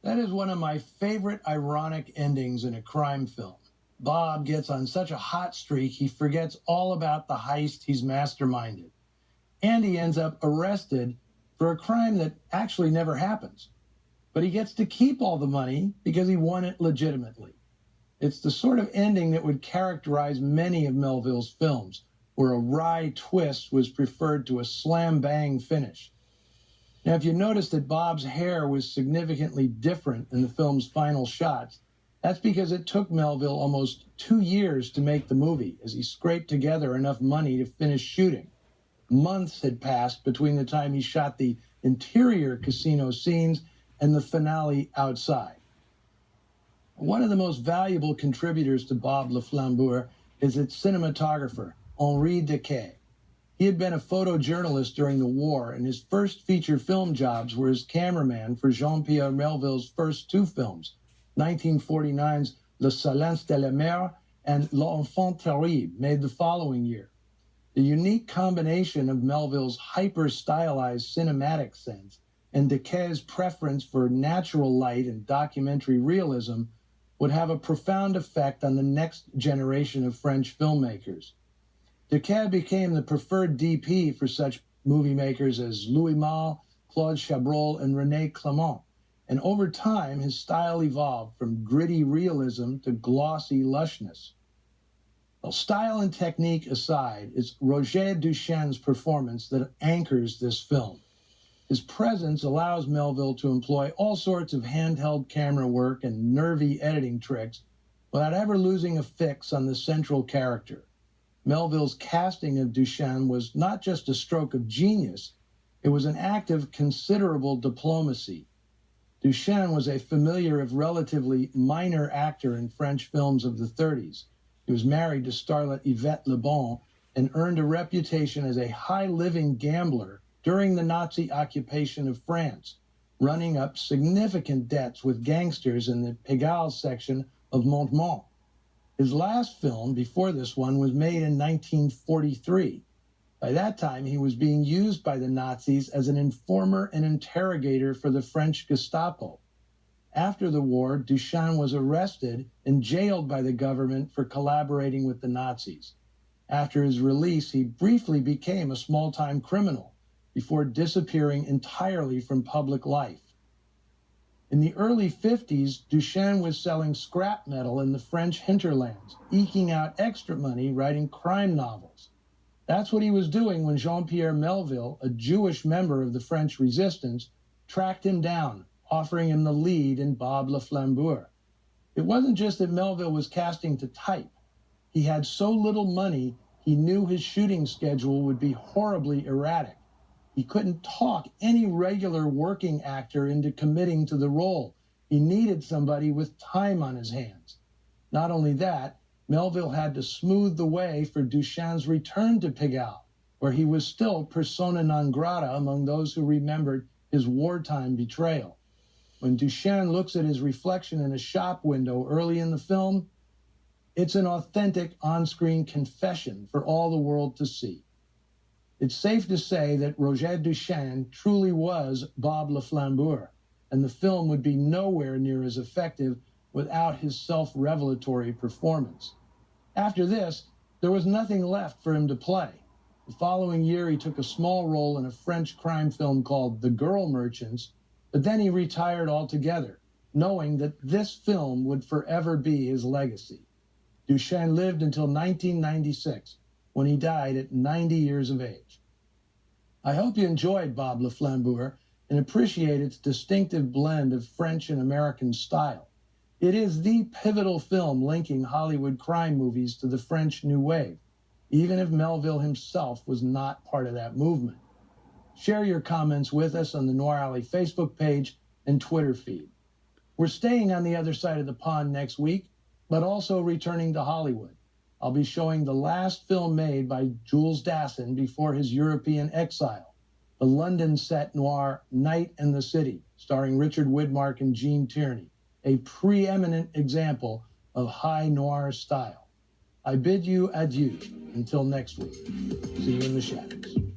That is one of my favorite ironic endings in a crime film. Bob gets on such a hot streak, he forgets all about the heist he's masterminded. And he ends up arrested for a crime that actually never happens. But he gets to keep all the money because he won it legitimately. It's the sort of ending that would characterize many of Melville's films, where a wry twist was preferred to a slam-bang finish. Now, if you notice that Bob's hair was significantly different in the film's final shots, that's because it took Melville almost 2 years to make the movie, as he scraped together enough money to finish shooting. Months had passed between the time he shot the interior casino scenes and the finale outside. One of the most valuable contributors to Bob Le Flambeur is its cinematographer, Henri Dekalb. He had been a photojournalist during the war, and his first feature film jobs were as cameraman for JeanPierre Melville's first 2 films, 1949's Le Silence de la Mer and L'Enfant Terrible, made the following year. The unique combination of Melville's hyper-stylized cinematic sense and Dekalb's preference for natural light and documentary realism would have a profound effect on the next generation of French filmmakers. Dekalb became the preferred DP for such movie makers as Louis Malle, Claude Chabrol, and René Clément, and over time his style evolved from gritty realism to glossy lushness. Well, style and technique aside, it's Roger Duchamp's performance that anchors this film. His presence allows Melville to employ all sorts of handheld camera work and nervy editing tricks without ever losing a fix on the central character. Melville's casting of Duchamp was not just a stroke of genius, it was an act of considerable diplomacy. Duchamp was a familiar, if relatively minor, actor in French films of the 30s. He was married to starlet Yvette Le Bon and earned a reputation as a high-living gambler during the Nazi occupation of France, running up significant debts with gangsters in the Pigalle section of Montemont. His last film, before this one, was made in 1943. By that time, he was being used by the Nazis as an informer and interrogator for the French Gestapo. After the war, Duchamp was arrested and jailed by the government for collaborating with the Nazis. After his release, he briefly became a small-time criminal before disappearing entirely from public life. In the early 50s, Duchamp was selling scrap metal in the French hinterlands, eking out extra money writing crime novels. That's what he was doing when JeanPierre Melville, a Jewish member of the French resistance, tracked him down, offering him the lead in Bob Le Flambeur. It wasn't just that Melville was casting to type. He had so little money, he knew his shooting schedule would be horribly erratic. He couldn't talk any regular working actor into committing to the role. He needed somebody with time on his hands. Not only that, Melville had to smooth the way for Duchamp's return to Pigalle, where he was still persona non grata among those who remembered his wartime betrayal. When Duchamp looks at his reflection in a shop window early in the film, it's an authentic on-screen confession for all the world to see. It's safe to say that Roger Duchamp truly was Bob Le Flambeur, and the film would be nowhere near as effective without his self-revelatory performance. After this, there was nothing left for him to play. The following year, he took a small role in a French crime film called The Girl Merchants, but then he retired altogether, knowing that this film would forever be his legacy. Duchamp lived until 1996, when he died at 90 years of age. I hope you enjoyed Bob Le Flambeur and appreciate its distinctive blend of French and American style. It is the pivotal film linking Hollywood crime movies to the French New Wave, even if Melville himself was not part of that movement. Share your comments with us on the Noir Alley Facebook page and Twitter feed. We're staying on the other side of the pond next week, but also returning to Hollywood. I'll be showing the last film made by Jules Dassin before his European exile, the London set noir Night and the City, starring Richard Widmark and Gene Tierney, a preeminent example of high noir style. I bid you adieu until next week. See you in the shadows.